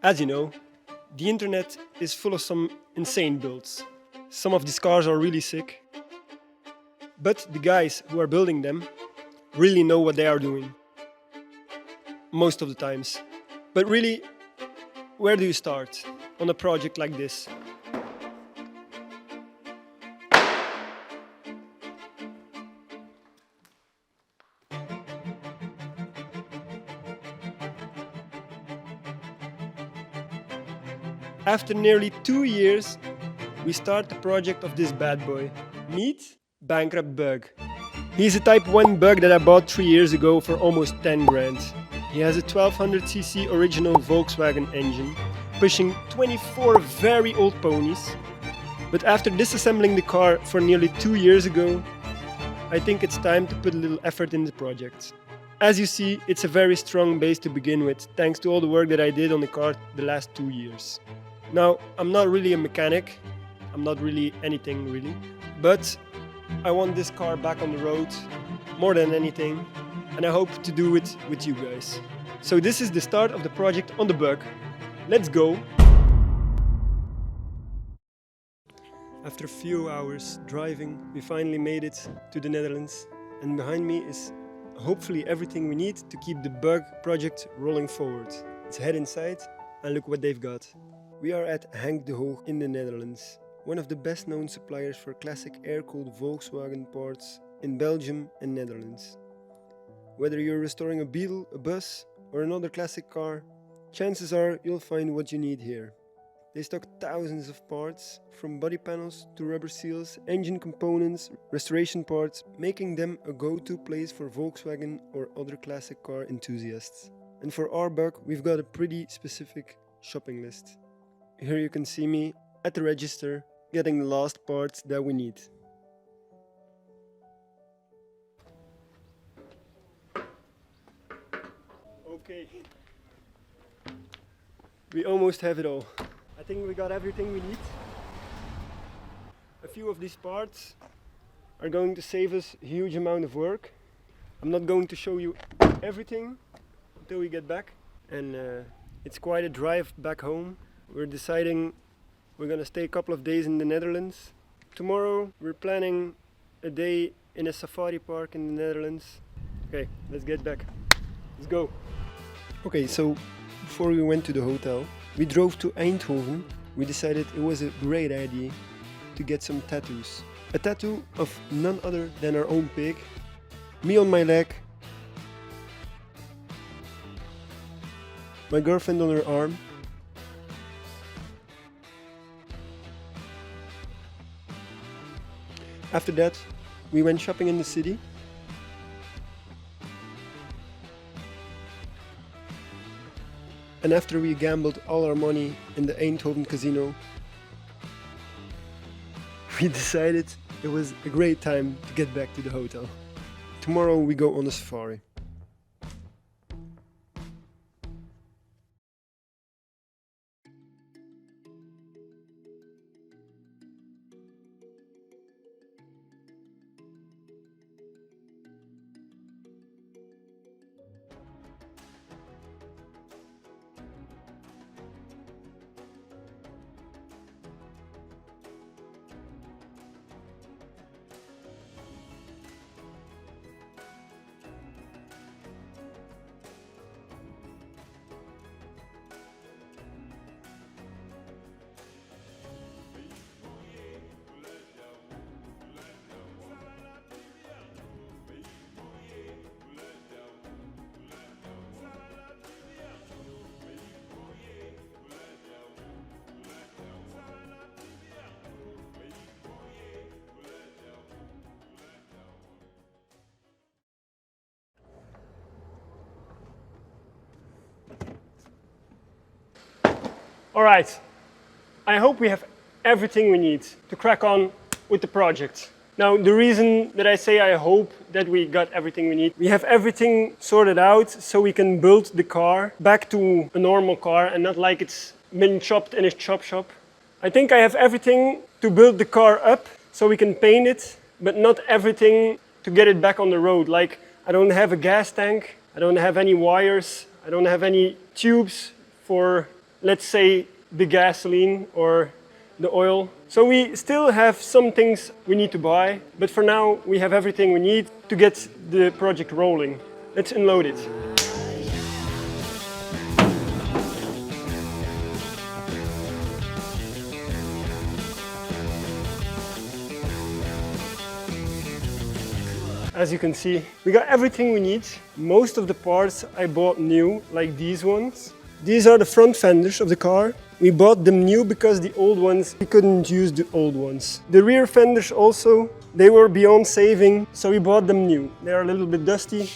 As you know, the internet is full of some insane builds. Some of these cars are really sick, but the guys who are building them really know what they are doing. Most of the times. But really, where do you start on a project like this? After nearly 2 years, we start the project of this bad boy. Meet Bankrupt Bug. He's a Type 1 bug that I bought 3 years ago for almost 10 grand. He has a 1200cc original Volkswagen engine, pushing 24 very old ponies. But after disassembling the car for nearly 2 years ago, I think it's time to put a little effort in the project. As you see, it's a very strong base to begin with, thanks to all the work that I did on the car the last 2 years. Now, I'm not really a mechanic, I'm not really anything really, but I want this car back on the road more than anything, and I hope to do it with you guys. So this is the start of the project on the Bug. Let's go! After a few hours driving, we finally made it to the Netherlands, and behind me is hopefully everything we need to keep the Bug project rolling forward. Let's head inside and look what they've got. We are at Henk de Hoog in the Netherlands, one of the best known suppliers for classic air-cooled Volkswagen parts in Belgium and Netherlands. Whether you're restoring a Beetle, a bus or another classic car, chances are you'll find what you need here. They stock thousands of parts, from body panels to rubber seals, engine components, restoration parts, making them a go-to place for Volkswagen or other classic car enthusiasts. And for our Bug, we've got a pretty specific shopping list. Here you can see me at the register getting the last parts that we need. Okay. We almost have it all. I think we got everything we need. A few of these parts are going to save us a huge amount of work. I'm not going to show you everything until we get back. And it's quite a drive back home. We're deciding we're gonna stay a couple of days in the Netherlands. Tomorrow we're planning a day in a safari park in the Netherlands. Okay, let's get back. Let's go. Okay, so before we went to the hotel, we drove to Eindhoven. We decided it was a great idea to get some tattoos. A tattoo of none other than our own pig, me on my leg, my girlfriend on her arm, after that, we went shopping in the city. And after we gambled all our money in the Eindhoven casino, we decided it was a great time to get back to the hotel. Tomorrow we go on a safari. Alright, I hope we have everything we need to crack on with the project. Now, the reason that I say I hope that we got everything we need, we have everything sorted out so we can build the car back to a normal car and not like it's been chopped in a chop shop. I think I have everything to build the car up so we can paint it, but not everything to get it back on the road. Like, I don't have a gas tank, I don't have any wires, I don't have any tubes for let's say, the gasoline or the oil. So we still have some things we need to buy, but for now we have everything we need to get the project rolling. Let's unload it. As you can see, we got everything we need. Most of the parts I bought new, like these ones. These are the front fenders of the car. We bought them new because the old ones, we couldn't use the old ones. The rear fenders also, they were beyond saving, so we bought them new. They are a little bit dusty,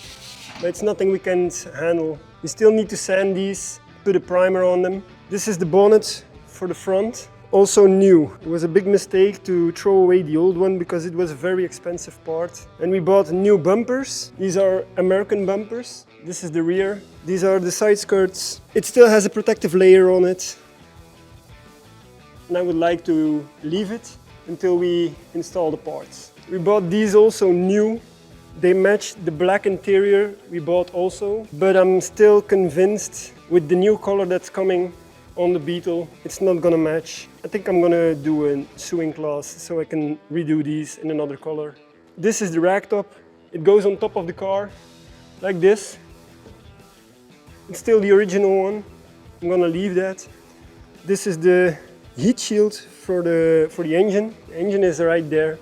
but it's nothing we can't handle. We still need to sand these, put a primer on them. This is the bonnet for the front. Also new. It was a big mistake to throw away the old one because it was a very expensive part. And we bought new bumpers. These are American bumpers. This is the rear. These are the side skirts. It still has a protective layer on it. And I would like to leave it until we install the parts. We bought these also new. They match the black interior we bought also. But I'm still convinced with the new color that's coming on the Beetle, it's not gonna match. I think I'm gonna do a sewing class so I can redo these in another color. This is the rack top. It goes on top of the car, like this. It's still the original one. I'm gonna leave that. This is the heat shield for the engine. The engine is right there.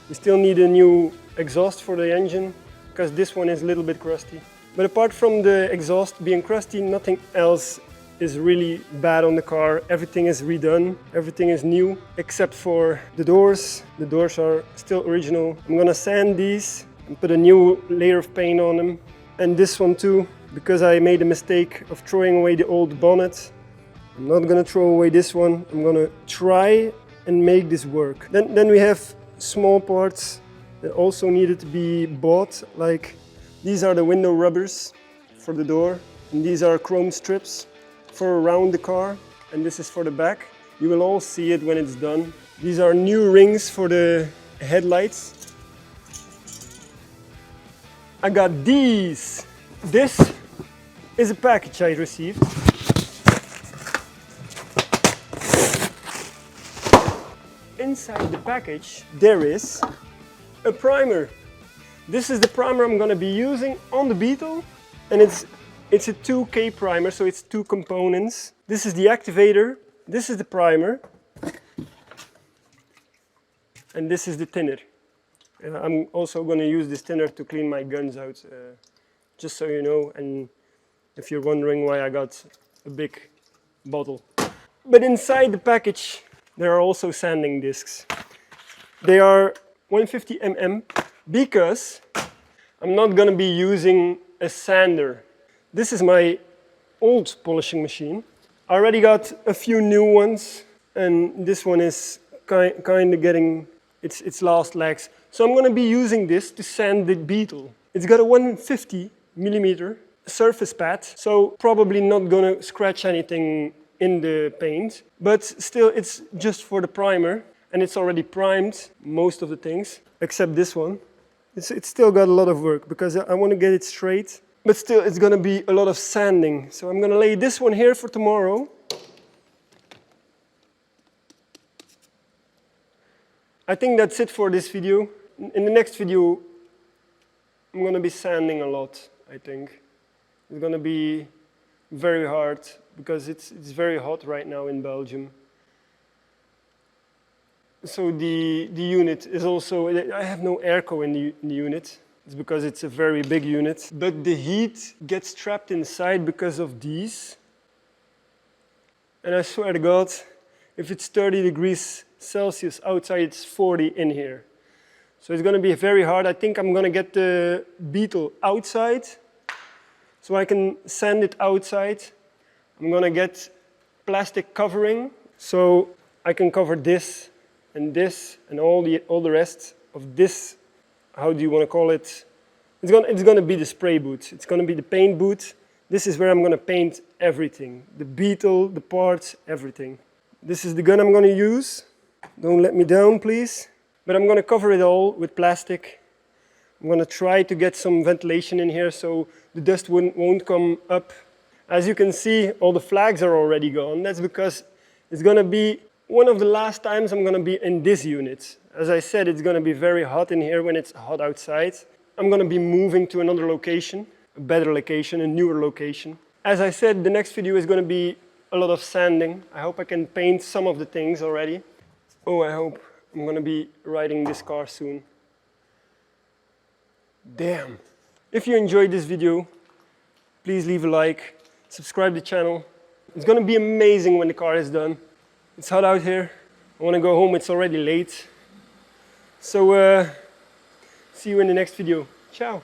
We still need a new exhaust for the engine because this one is a little bit crusty. But apart from the exhaust being crusty, nothing else is really bad on the car. Everything is redone, everything is new, except for the doors. The doors are still original. I'm gonna sand these and put a new layer of paint on them. And this one too, because I made a mistake of throwing away the old bonnet. I'm not gonna throw away this one. I'm gonna try and make this work. Then we have small parts that also needed to be bought, like these are the window rubbers for the door, and these are chrome strips for around the car, and this is for the back. You will all see it when it's done. These are new rings for the headlights. I got these. This is a package I received. Inside the package there is a primer. This is the primer I'm gonna be using on the Beetle, and it's a 2K primer, so it's 2 components. This is the activator, this is the primer, and this is the thinner. I'm also going to use this thinner to clean my guns out, just so you know, and if you're wondering why I got a big bottle. But inside the package there are also sanding discs. They are 150 mm because I'm not going to be using a sander. This is my old polishing machine. I already got a few new ones, and this one is kind of getting its last legs. So I'm going to be using this to sand the Beetle. It's got a 150 mm surface pad, so probably not going to scratch anything in the paint, but still it's just for the primer, and it's already primed, most of the things, except this one. It's still got a lot of work because I want to get it straight. But still, it's going to be a lot of sanding. So I'm going to lay this one here for tomorrow. I think that's it for this video. In the next video, I'm going to be sanding a lot, I think. It's going to be very hard because it's very hot right now in Belgium. So the unit is also, I have no airco in the unit. It's because it's a very big unit. But the heat gets trapped inside because of these. And I swear to God, if it's 30 degrees Celsius outside, it's 40 in here. So it's going to be very hard. I think I'm going to get the Beetle outside so I can sand it outside. I'm going to get plastic covering so I can cover this and all the rest of this. How do you want to call it? It's going to be the spray boot. It's going to be the paint boot. This is where I'm going to paint everything. The Beetle, the parts, everything. This is the gun I'm going to use. Don't let me down, please. But I'm going to cover it all with plastic. I'm going to try to get some ventilation in here so the dust won't come up. As you can see, all the flags are already gone. That's because it's going to be one of the last times I'm going to be in this unit. As I said, it's going to be very hot in here when it's hot outside. I'm going to be moving to another location, a better location, a newer location. As I said, the next video is going to be a lot of sanding. I hope I can paint some of the things already. Oh, I hope I'm going to be riding this car soon. Damn. If you enjoyed this video, please leave a like, subscribe to the channel. It's going to be amazing when the car is done. It's hot out here. I want to go home. It's already late. So, see you in the next video. Ciao.